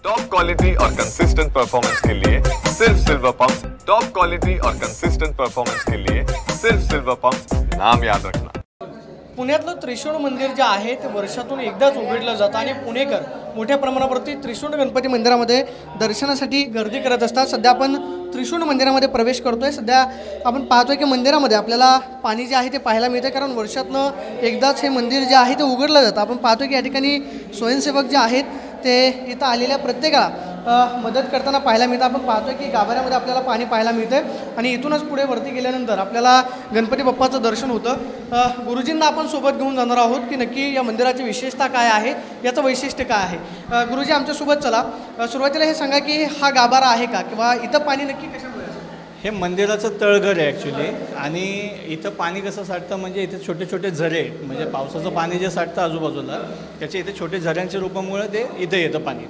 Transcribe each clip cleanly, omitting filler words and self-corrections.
Top quality और consistent performance के लिए सिर्फ सिल्वर पंप्स। टॉप क्वालिटी और कंसिस्टेंट परफॉर्मेंस के लिए सिर्फ सिल्वर पंप्स, नाम याद रखना। पुण्यातलं त्रिशूळ मंदिर जे आहे ते वर्षातून एकदाच उघडलं जातं आणि पुणेकर मोठ्या प्रमाणावरती त्रिशूळ गणपती मंदिरामध्ये दर्शनासाठी गर्दी करत असतात। सध्या आपण त्रिशूळ मंदिरामध्ये प्रवेश करतोय। सध्या आपण पाहतोय की मंदिरामध्ये आपल्याला पाणी जे आहे ते पाहायला मिळते, कारण वर्षातनं एकदाच हे मंदिर जे आहे ते उघडलं जातं। आपण पाहतोय की या ठिकाणी स्वयंसेवक जे आहेत ते इथं आलेल्या प्रत्येकाला मदत करताना पाहायला मिळतं। आपण पाहतोय की गाभाऱ्यामध्ये आपल्याला पाणी पाहायला मिळते आणि इथूनच पुढे वरती गेल्यानंतर आपल्याला गणपती बाप्पाचं दर्शन होतं। गुरुजींना आपण सोबत घेऊन जाणार आहोत की नक्की या मंदिराची विशेषता काय आहे, याचं वैशिष्ट्य काय आहे। गुरुजी आमच्यासोबत चला। सुरुवातीला हे सांगा की हा गाभारा आहे का, किंवा इथं पाणी नक्की कशामुळे? हे मंदिराचं तळघर आहे ॲक्च्युली, आणि इथं पाणी कसं साठतं म्हणजे इथे छोटे छोटे झरे, म्हणजे पावसाचं पाणी जे साठतं आजूबाजूला त्याचे इथे छोटे झऱ्यांच्या रूपामुळे ते इथं येतं पाणी।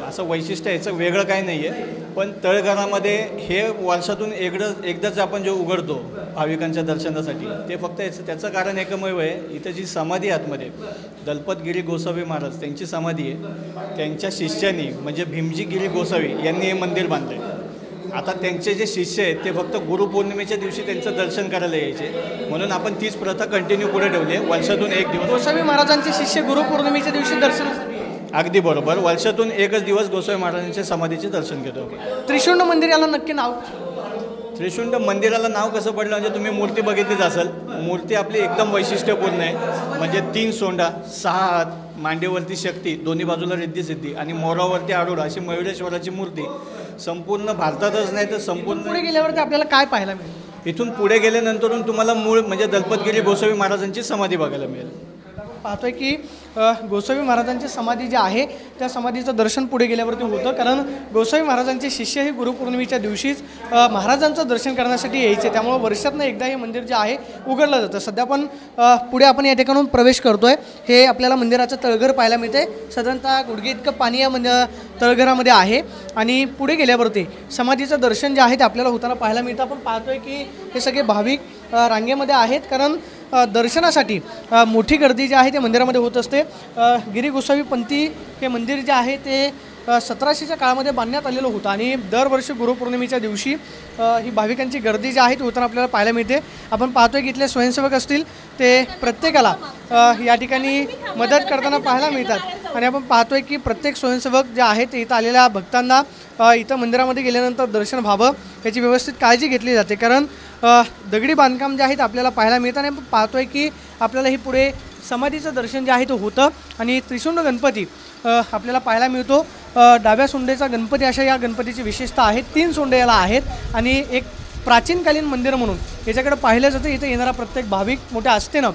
असं वैशिष्ट्य याचं वेगळं काही नाही आहे, पण तळघरामध्ये हे वर्षातून एकदाच आपण जे उघडतो भाविकांच्या दर्शनासाठी, ते फक्त त्याचं कारण एकमेव आहे, इथं जी समाधी आतमध्ये दलपतगिरी गोसावी महाराज त्यांची समाधी आहे, त्यांच्या शिष्यांनी म्हणजे भीमजीगिरी गोसावी यांनी हे मंदिर बांधलं आहे। आता त्यांचे जे शिष्य आहेत ते फक्त गुरुपौर्णिमेच्या दिवशी त्यांचं दर्शन करायला यायचे, म्हणून आपण तीच प्रथा कंटिन्यू पुढे ठेवली आहे। वर्षातून एक दिवस गोसावी महाराजांचे शिष्य गुरुपौर्णिमेच्या दिवशी दर्शनासाठी? अगदी बरोबर, वर्षातून एकच दिवस गोसावी महाराजांच्या समाधीचे दर्शन घेतो। त्रिशूळ मंदिर याला नक्की नाव? त्रिशूंड मंदिराला नाव कसं पडलं म्हणजे तुम्ही मूर्ती बघितलीच असेल। मूर्ती आपली एकदम वैशिष्ट्यपूर्ण आहे, म्हणजे 3 सोंडा, 6 हात, मांडीवरती शक्ती, दोन्ही बाजूला रिद्धी आणि मोरावरती आरूढ अशी मयुरेश्वराची मूर्ती संपूर्ण भारतातच नाही तर संपूर्ण पुढे गेल्यावरती आपल्याला काय पाहायला मिळेल? इथून पुढे गेल्यानंतरून तुम्हाला मूळ म्हणजे दलपतगिरी गोसावी महाराजांची समाधी बघायला मिळेल। पाहतोय की गोसावी महाराजांची समाधी जी आहे त्या समाधीचं दर्शन पुढे गेल्यावरती होतं, कारण गोसावी महाराजांचे शिष्य हे गुरुपौर्णिमेच्या दिवशीच महाराजांचं दर्शन करण्यासाठी यायचे, त्यामुळे वर्षातनं एकदा हे मंदिर जे आहे उघडलं जातं। सध्या पण पुढे आपण या ठिकाणून प्रवेश करतोय। हे आपल्याला मंदिराचं तळघर पाहायला मिळते, साधारणतः गुडघे इतकं पाणी या तळघरामध्ये आहे, आणि पुढे गेल्यावरती समाधीचं दर्शन जे आहे ते आपल्याला होताना पाहायला मिळतं। आपण पाहतोय की हे सगळे भाविक रांगेमध्ये आहेत, कारण दर्शनासाठी मोठी गर्दी जी आहे ते मंदिरामध्ये होत असते। गिरी गोसावी पंथी हे मंदिर जे आहे ते 1700च्या काळामध्ये बांधण्यात आलेलं होतं, आणि दरवर्षी गुरुपौर्णिमेच्या दिवशी ही भाविकांची गर्दी जी आहे ती होताना आपल्याला पाहायला मिळते। आपण पाहतोय की इथले स्वयंसेवक असतील ते प्रत्येकाला या ठिकाणी मदत करताना पाहायला मिळतात, आणि आपण पाहतोय की प्रत्येक स्वयंसेवक जे आहे ते इथं आलेल्या भक्तांना इथं मंदिरामध्ये गेल्यानंतर दर्शन व्हावं याची व्यवस्थित काळजी घेतली जाते, कारण दगडी बांधकाम जे आहे ते आपल्याला पाहायला मिळतं। आणि आपण पाहतोय की आपल्याला ही पुढे समाधीचं दर्शन जे आहे ते होतं, आणि त्रिशूंड गणपती आपल्याला पाहायला मिळतो। डाव्या सोंडेचा गणपती अशा या गणपतीची विशेषता आहे। 3 सोंडे याला आहेत, आणि एक प्राचीनकालीन मंदिर म्हणून याच्याकडे पाहिलं जातं। इथं येणारा प्रत्येक भाविक मोठ्या आस्थेनं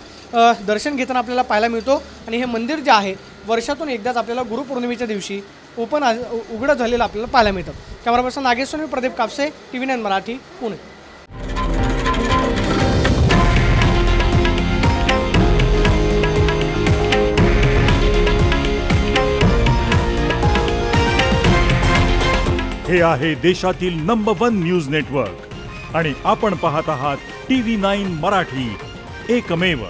दर्शन घेताना आपल्याला पाहायला मिळतो, आणि हे मंदिर जे आहे वर्षातून एकदाच आपल्याला गुरुपौर्णिमेच्या दिवशी उघडं झालेलं आपल्याला पाहायला मिळतं। Camera person Nageshwar, Pradeep Kapse, TV9 Marathi, Pune. हे आहे देशातील नंबर 1 न्यूज नेटवर्क, आणि आपण पाहत आहात TV9 मराठी, एकमेव।